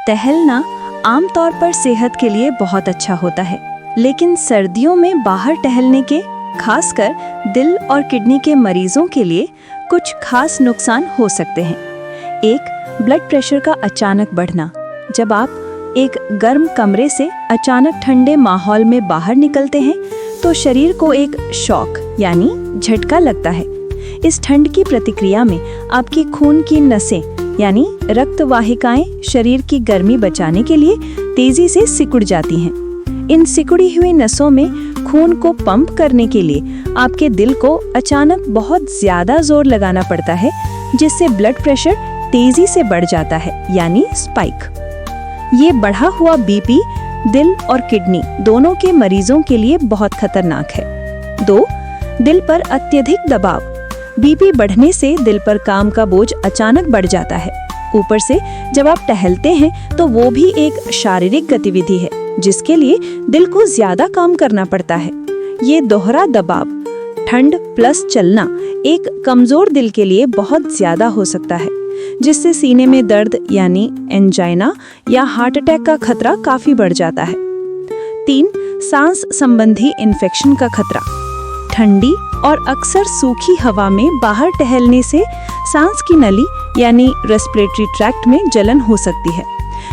टहलना आमतौर पर सेहत के लिए बहुत अच्छा होता है, लेकिन सर्दियों में बाहर टहलने के खासकर दिल और किडनी के मरीजों के लिए कुछ खास नुकसान हो सकते हैं। एक, ब्लड प्रेशर का अचानक बढ़ना। जब आप एक गर्म कमरे से अचानक ठंडे माहौल में बाहर निकलते हैं तो शरीर को एक शॉक यानी झटका लगता है। इस ठंड की प्रतिक्रिया में आपकी खून की नसें यानी रक्त वाहिकाएं शरीर की गर्मी बचाने के लिए तेजी से सिकुड़ जाती हैं। इन सिकुड़ी हुई नसों में खून को पंप करने के लिए आपके दिल को अचानक बहुत ज्यादा जोर लगाना पड़ता है, जिससे ब्लड प्रेशर तेजी से बढ़ जाता है यानी स्पाइक। ये बढ़ा हुआ बीपी दिल और किडनी दोनों के मरीजों के लिए बहुत खतरनाक है। 2, दिल पर अत्यधिक दबाव। बीपी बढ़ने से दिल पर काम का बोझ अचानक बढ़ जाता है। ऊपर से जब आप टहलते हैं तो वो भी एक शारीरिक गतिविधि है, जिसके लिए दिल को ज्यादा काम करना पड़ता है। ये दोहरा दबाव, ठंड प्लस चलना, एक कमजोर दिल के लिए बहुत ज्यादा हो सकता है, जिससे सीने में दर्द यानी एंजाइना या हार्ट अटैक का खतरा काफी बढ़ जाता है। 3, सांस संबंधी इन्फेक्शन का खतरा। ठंडी और अक्सर सूखी हवा में बाहर टहलने से सांस की नली यानी रेस्पिरेटरी ट्रैक्ट में जलन हो सकती है।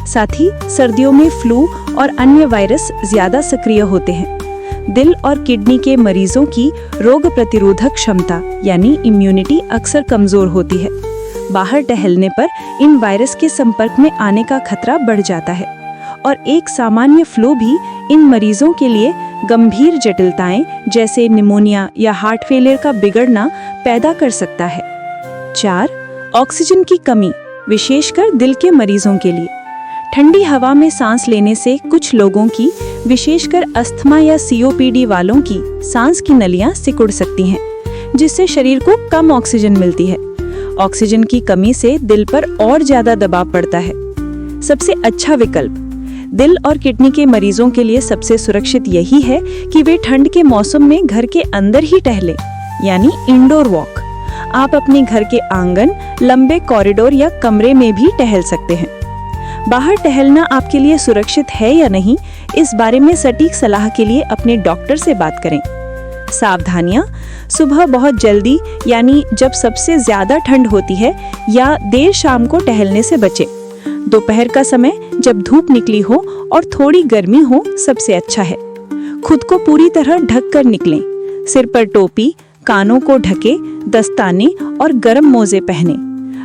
साथ ही सर्दियों में फ्लू और अन्य वायरस ज्यादा सक्रिय होते हैं। दिल और किडनी के मरीजों की रोग प्रतिरोधक क्षमता यानी इम्यूनिटी अक्सर कमजोर होती है। बाहर टहलने पर इन वायरस के संपर्क में आने का खतरा बढ़ जाता है और एक सामान्य फ्लू भी इन मरीजों के लिए गंभीर जटिलताएं जैसे निमोनिया या हार्ट फेलियर का बिगड़ना पैदा कर सकता है। 4, ऑक्सीजन की कमी, विशेषकर दिल के मरीजों के लिए। ठंडी हवा में सांस लेने से कुछ लोगों की, विशेषकर अस्थमा या सीओपीडी वालों की, सांस की नलियां सिकुड़ सकती हैं, जिससे शरीर को कम ऑक्सीजन मिलती है। ऑक्सीजन की कमी से दिल पर और ज्यादा दबाव पड़ता है। सबसे अच्छा विकल्प दिल और किडनी के मरीजों के लिए सबसे सुरक्षित यही है कि वे ठंड के मौसम में घर के अंदर ही टहलें, यानी इंडोर वॉक। आप अपने घर के आंगन, लंबे कॉरिडोर या कमरे में भी टहल सकते हैं। बाहर टहलना आपके लिए सुरक्षित है या नहीं, इस बारे में सटीक सलाह के लिए अपने डॉक्टर से बात करें। सावधानियां, सुबह बहुत जल्दी यानी जब सबसे ज्यादा ठंड होती है या देर शाम को टहलने से बचें। दोपहर का समय जब धूप निकली हो और थोड़ी गर्मी हो सबसे अच्छा है। खुद को पूरी तरह ढक कर निकलें। सिर पर टोपी, कानों को ढके, दस्ताने और गर्म मोजे पहनें।